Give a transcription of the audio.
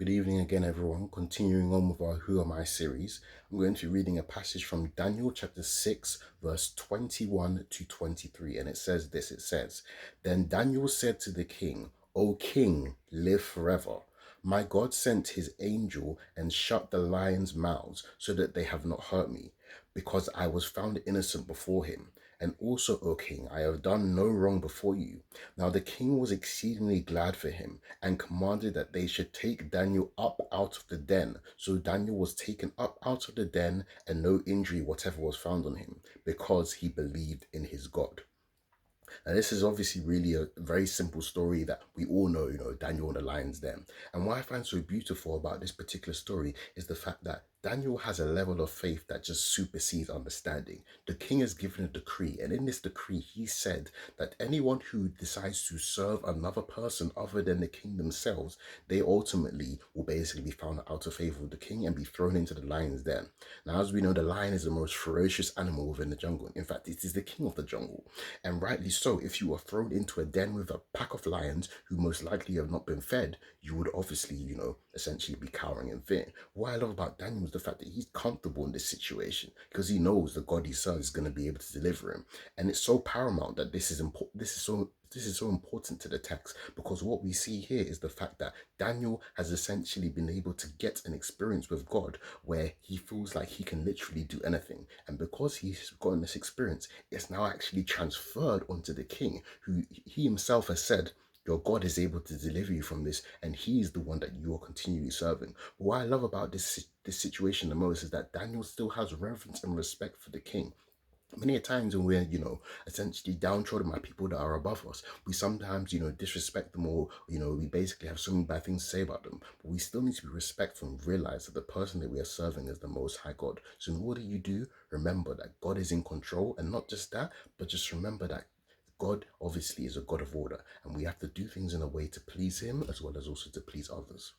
Good evening again, everyone. Continuing on with our Who Am I series, I'm going to be reading a passage from Daniel chapter 6, verse 21 to 23. And it says this, it says, Then Daniel said to the king, O king, live forever. My God sent his angel and shut the lions' mouths so that they have not hurt me, because I was found innocent before him. And also, O king, I have done no wrong before you. Now the king was exceedingly glad for him and commanded that they should take Daniel up out of the den. So Daniel was taken up out of the den, and no injury whatever was found on him, because he believed in his God. Now, this is obviously really a very simple story that we all know, Daniel and the lion's den. And what I find so beautiful about this particular story is the fact that Daniel has a level of faith that just supersedes understanding. The king has given a decree, and in this decree, he said that anyone who decides to serve another person other than the king themselves, they ultimately will basically be found out of favor with the king and be thrown into the lion's den. Now, as we know, the lion is the most ferocious animal within the jungle. In fact, it is the king of the jungle. And rightly so, if you are thrown into a den with a pack of lions who most likely have not been fed, you would obviously, essentially be cowering in fear. What I love about Daniel is the fact that he's comfortable in this situation because he knows the God he serves is going to be able to deliver him. And it's so paramount that this is important. This is so important to the text because what we see here is the fact that Daniel has essentially been able to get an experience with God where he feels like he can literally do anything. And because he's gotten this experience, it's now actually transferred onto the king, who he himself has said, your God is able to deliver you from this, and he is the one that you are continually serving. But what I love about this situation the most is that Daniel still has reverence and respect for the king. Many a times when we're, essentially downtrodden by people that are above us, we sometimes, disrespect them or, we basically have so many bad things to say about them. But we still need to be respectful and realize that the person that we are serving is the Most High God. So in whatever you do, remember that God is in control, and not just that, but just remember that God obviously is a God of order, and we have to do things in a way to please him as well as also to please others.